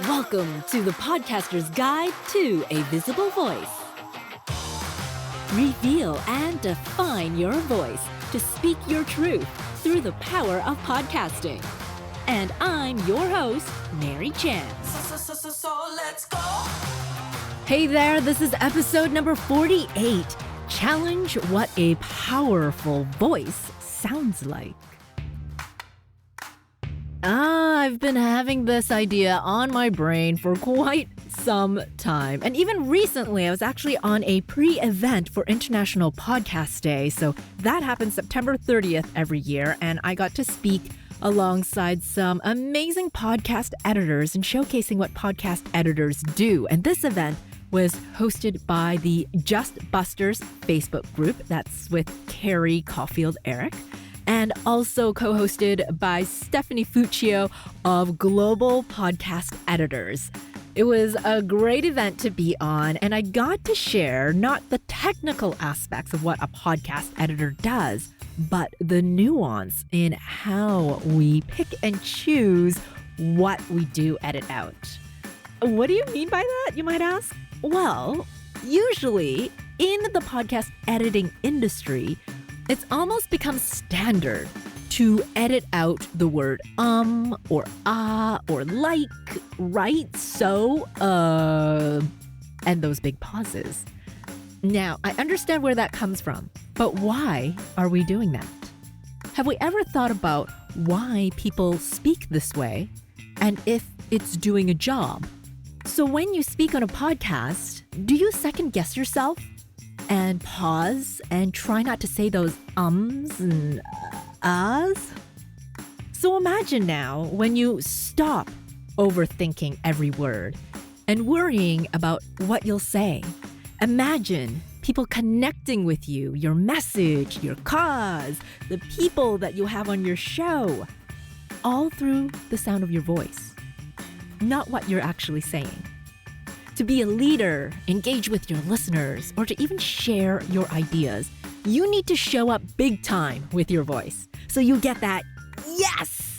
Welcome to the Podcaster's Guide to a Visible Voice. Reveal and define your voice to speak your truth through the power of podcasting. And I'm your host, Mary Chan. So let's go. Hey there, this is episode number 48. Challenge what a powerful voice sounds like. I've been having this idea on my brain for quite some time. And even recently, I was actually on a pre-event for International Podcast Day. So that happens September 30th every year. And I got to speak alongside some amazing podcast editors and showcasing what podcast editors do. And this event was hosted by the Just Busters Facebook group. That's with Carrie Caulfield-Eric. And also co-hosted by Stephanie Fuccio of Global Podcast Editors. It was a great event to be on, and I got to share not the technical aspects of what a podcast editor does, but the nuance in how we pick and choose what we do edit out. What do you mean by that, you might ask? Well, usually in the podcast editing industry, it's almost become standard to edit out the word or or like, right, so, and those big pauses. Now, I understand where that comes from, but why are we doing that? Have we ever thought about why people speak this way and if it's doing a job? So when you speak on a podcast, do you second guess yourself? And pause and try not to say those ums and ahs. So imagine now when you stop overthinking every word and worrying about what you'll say. Imagine people connecting with you, your message, your cause, the people that you have on your show, all through the sound of your voice, not what you're actually saying. To be a leader, engage with your listeners, or to even share your ideas, you need to show up big time with your voice. So you get that, yes,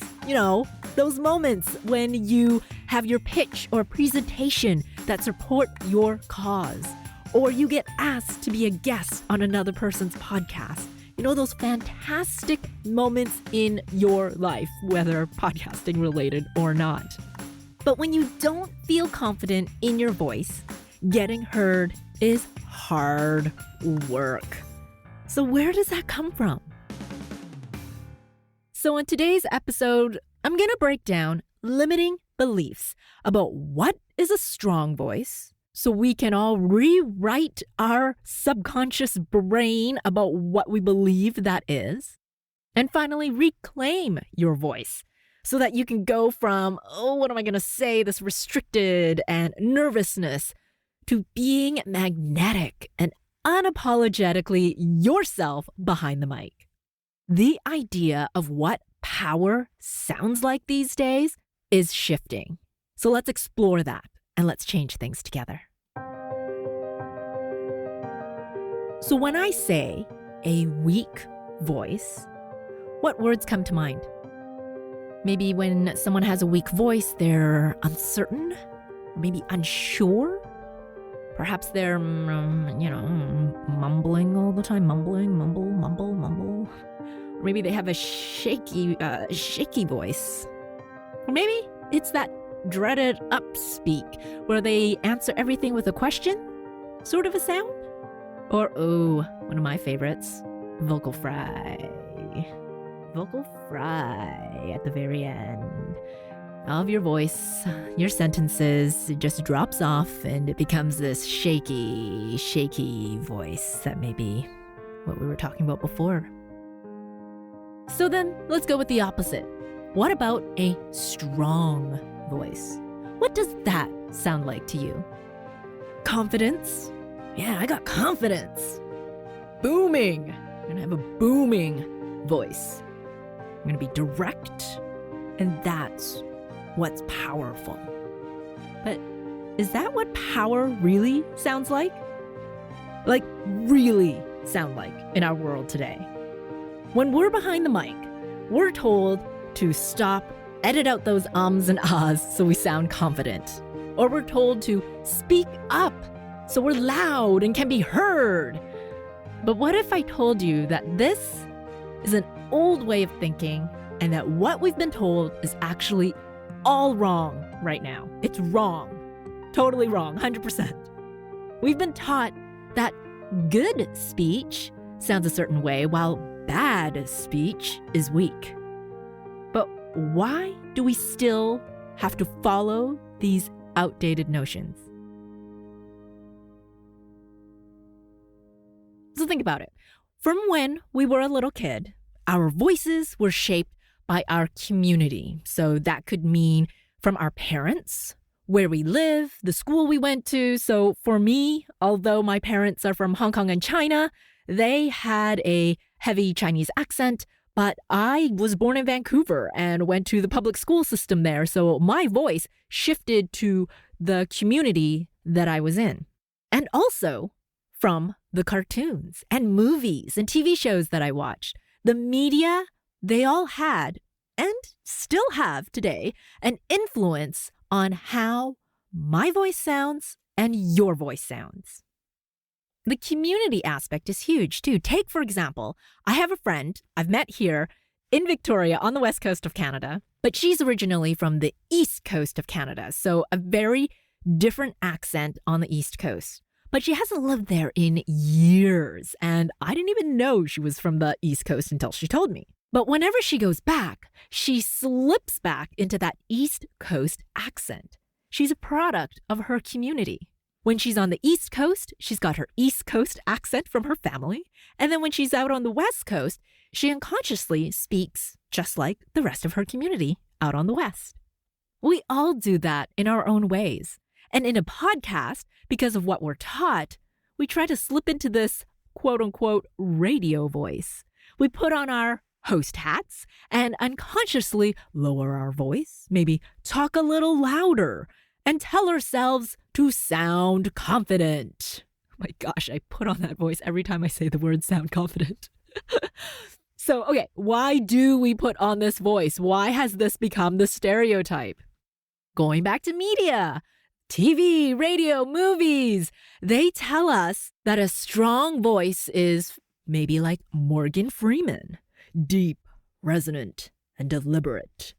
those moments when you have your pitch or presentation that support your cause, or you get asked to be a guest on another person's podcast. Those fantastic moments in your life, whether podcasting related or not. But when you don't feel confident in your voice, getting heard is hard work. So where does that come from? So in today's episode, I'm going to break down limiting beliefs about what is a strong voice so we can all rewrite our subconscious brain about what we believe that is. And finally, reclaim your voice, so that you can go from, what am I going to say, this restricted and nervousness, to being magnetic and unapologetically yourself behind the mic. The idea of what power sounds like these days is shifting. So let's explore that and let's change things together. So when I say a weak voice, what words come to mind? Maybe when someone has a weak voice, they're uncertain, maybe unsure. Perhaps they're, mumbling all the time, mumble. Or maybe they have a shaky voice. Or maybe it's that dreaded upspeak where they answer everything with a question, sort of a sound. Or, one of my favorites, vocal fry. Vocal fry at the very end of your voice, your sentences, it just drops off and it becomes this shaky voice that may be what we were talking about before. So then let's go with the opposite. What about a strong voice? What does that sound like to you? Confidence? Yeah, I got confidence. Booming. I'm gonna have a booming voice. I'm going to be direct, and that's what's powerful. But is that what power really sounds like? Like, really sound like in our world today? When we're behind the mic, we're told to stop edit out those ums and ahs so we sound confident. Or we're told to speak up so we're loud and can be heard. But what if I told you that this is an old way of thinking and that what we've been told is actually all wrong right now? It's wrong. Totally wrong, 100%. We've been taught that good speech sounds a certain way while bad speech is weak. But why do we still have to follow these outdated notions? So think about it. From when we were a little kid, our voices were shaped by our community. So that could mean from our parents, where we live, the school we went to. So for me, although my parents are from Hong Kong and China, they had a heavy Chinese accent, but I was born in Vancouver and went to the public school system there. So my voice shifted to the community that I was in. And also from the cartoons and movies and TV shows that I watched. The media, they all had, and still have today, an influence on how my voice sounds and your voice sounds. The community aspect is huge too. Take, for example, I have a friend I've met here in Victoria on the west coast of Canada, but she's originally from the east coast of Canada, so a very different accent on the east coast. But she hasn't lived there in years, and I didn't even know she was from the east coast until she told me. But whenever she goes back, she slips back into that East Coast accent. She's a product of her community. When she's on the East Coast, she's got her East Coast accent from her family. And then when she's out on the West Coast, she unconsciously speaks just like the rest of her community out on the West. We all do that in our own ways. And in a podcast, because of what we're taught, we try to slip into this quote-unquote radio voice. We put on our host hats and unconsciously lower our voice, maybe talk a little louder, and tell ourselves to sound confident. Oh my gosh, I put on that voice every time I say the word sound confident. So, okay, why do we put on this voice? Why has this become the stereotype? Going back to media, TV, radio, movies, they tell us that a strong voice is maybe like Morgan Freeman. Deep, resonant, and deliberate.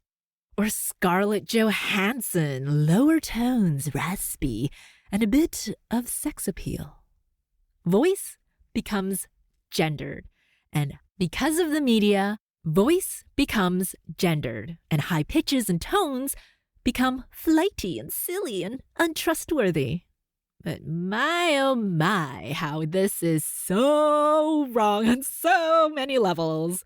Or Scarlett Johansson, lower tones, raspy, and a bit of sex appeal. Voice becomes gendered, and because of the media, voice becomes gendered, and high pitches and tones become flighty and silly and untrustworthy. But my, oh my, how this is so wrong on so many levels.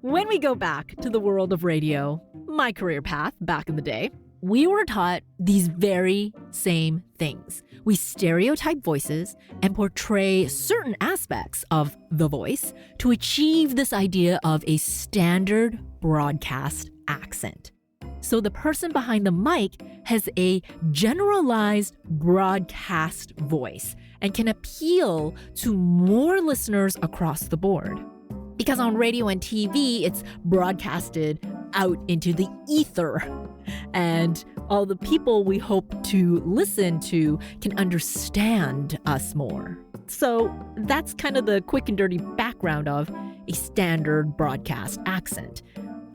When we go back to the world of radio, my career path back in the day, we were taught these very same things. We stereotype voices and portray certain aspects of the voice to achieve this idea of a standard broadcast accent. So the person behind the mic has a generalized broadcast voice and can appeal to more listeners across the board. Because on radio and TV, it's broadcasted out into the ether. And all the people we hope to listen to can understand us more. So that's kind of the quick and dirty background of a standard broadcast accent.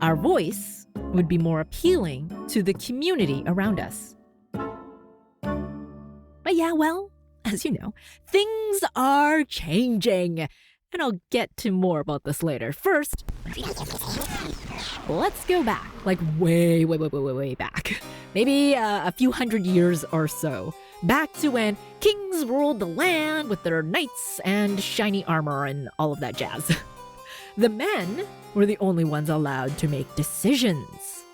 Our voice would be more appealing to the community around us. But yeah, well, as you know, things are changing. And I'll get to more about this later. First, let's go back, like way back. Maybe a few hundred years or so. Back to when kings ruled the land with their knights and shiny armor and all of that jazz. The men were the only ones allowed to make decisions,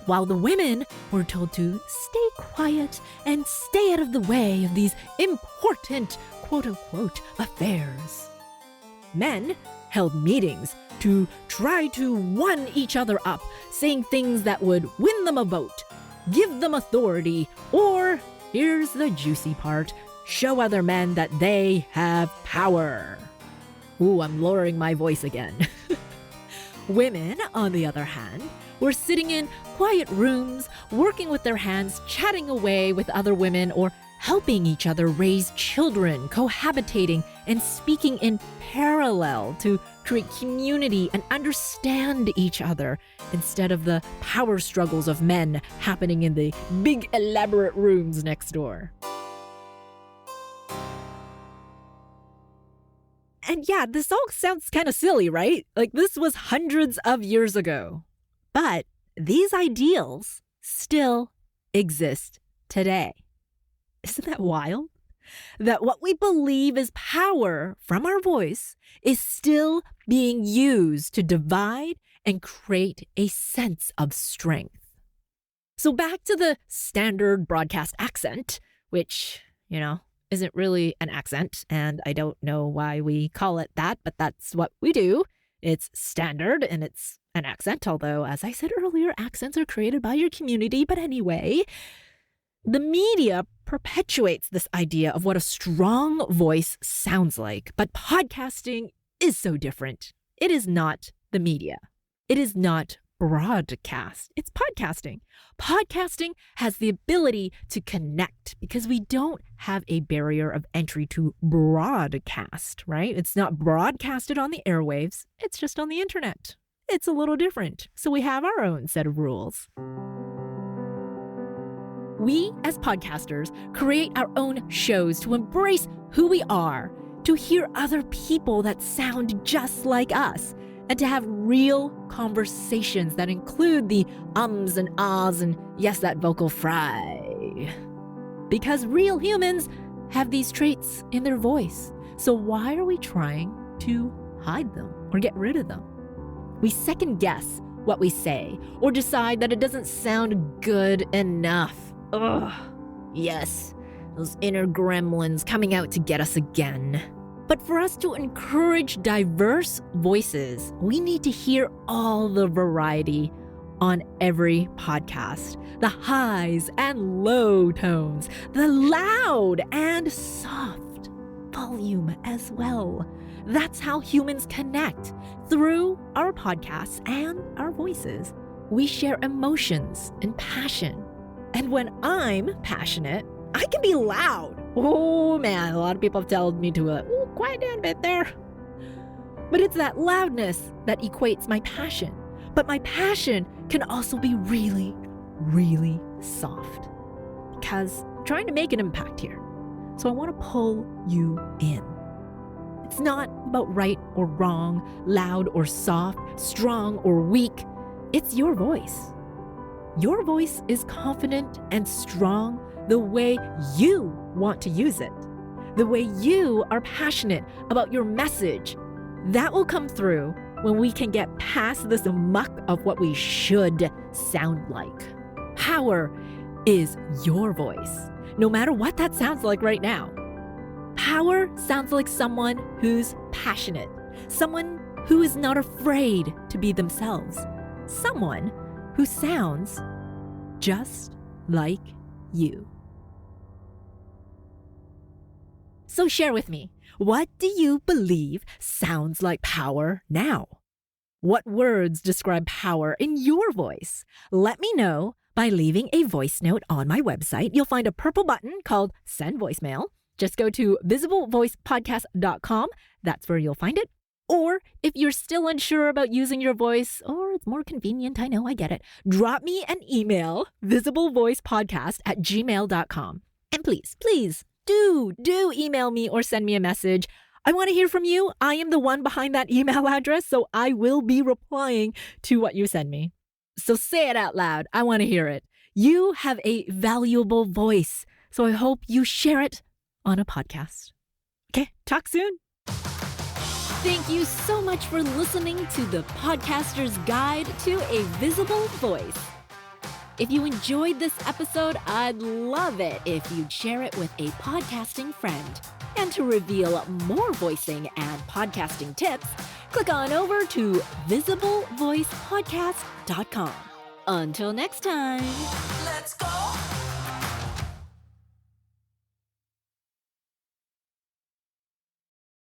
while the women were told to stay quiet and stay out of the way of these important quote-unquote affairs. Men held meetings to try to one each other up, saying things that would win them a vote, give them authority, or, here's the juicy part, show other men that they have power. Ooh, I'm lowering my voice again. Women, on the other hand, were sitting in quiet rooms, working with their hands, chatting away with other women, or helping each other raise children, cohabitating, and speaking in parallel to create community and understand each other instead of the power struggles of men happening in the big elaborate rooms next door. And yeah, this all sounds kind of silly, right? Like this was hundreds of years ago. But these ideals still exist today. Isn't that wild? That what we believe is power from our voice is still being used to divide and create a sense of strength. So back to the standard broadcast accent, which, isn't really an accent, and I don't know why we call it that, but that's what we do. It's standard and it's an accent, although, as I said earlier, accents are created by your community. But anyway, the media perpetuates this idea of what a strong voice sounds like. But podcasting is so different. It is not the media. It is not broadcast. It's podcasting. Podcasting has the ability to connect because we don't have a barrier of entry to broadcast, right? It's not broadcasted on the airwaves. It's just on the internet. It's a little different. So we have our own set of rules. We, as podcasters, create our own shows to embrace who we are, to hear other people that sound just like us, and to have real conversations that include the ums and ahs and yes, that vocal fry. Because real humans have these traits in their voice. So why are we trying to hide them or get rid of them? We second guess what we say or decide that it doesn't sound good enough. Ugh, yes, those inner gremlins coming out to get us again. But for us to encourage diverse voices, we need to hear all the variety on every podcast. The highs and low tones, the loud and soft volume as well. That's how humans connect, through our podcasts and our voices. We share emotions and passion. And when I'm passionate, I can be loud. Oh man, a lot of people have told me to quiet down a bit there. But it's that loudness that equates my passion. But my passion can also be really, really soft. Because I'm trying to make an impact here. So I want to pull you in. It's not about right or wrong, loud or soft, strong or weak. It's your voice. Your voice is confident and strong the way you want to use it, the way you are passionate about your message. That will come through when we can get past this muck of what we should sound like. Power is your voice, no matter what that sounds like right now. Power sounds like someone who's passionate, someone who is not afraid to be themselves, someone who sounds just like you. So share with me, what do you believe sounds like power now? What words describe power in your voice? Let me know by leaving a voice note on my website. You'll find a purple button called Send Voicemail. Just go to visiblevoicepodcast.com. That's where you'll find it. Or if you're still unsure about using your voice, or it's more convenient, I know, I get it, drop me an email, visiblevoicepodcast@gmail.com. And please, do email me or send me a message. I want to hear from you. I am the one behind that email address, so I will be replying to what you send me. So say it out loud. I want to hear it. You have a valuable voice, so I hope you share it on a podcast. Okay, talk soon. Thank you so much for listening to the Podcaster's Guide to a Visible Voice. If you enjoyed this episode, I'd love it if you'd share it with a podcasting friend. And to reveal more voicing and podcasting tips, click on over to visiblevoicepodcast.com. Until next time.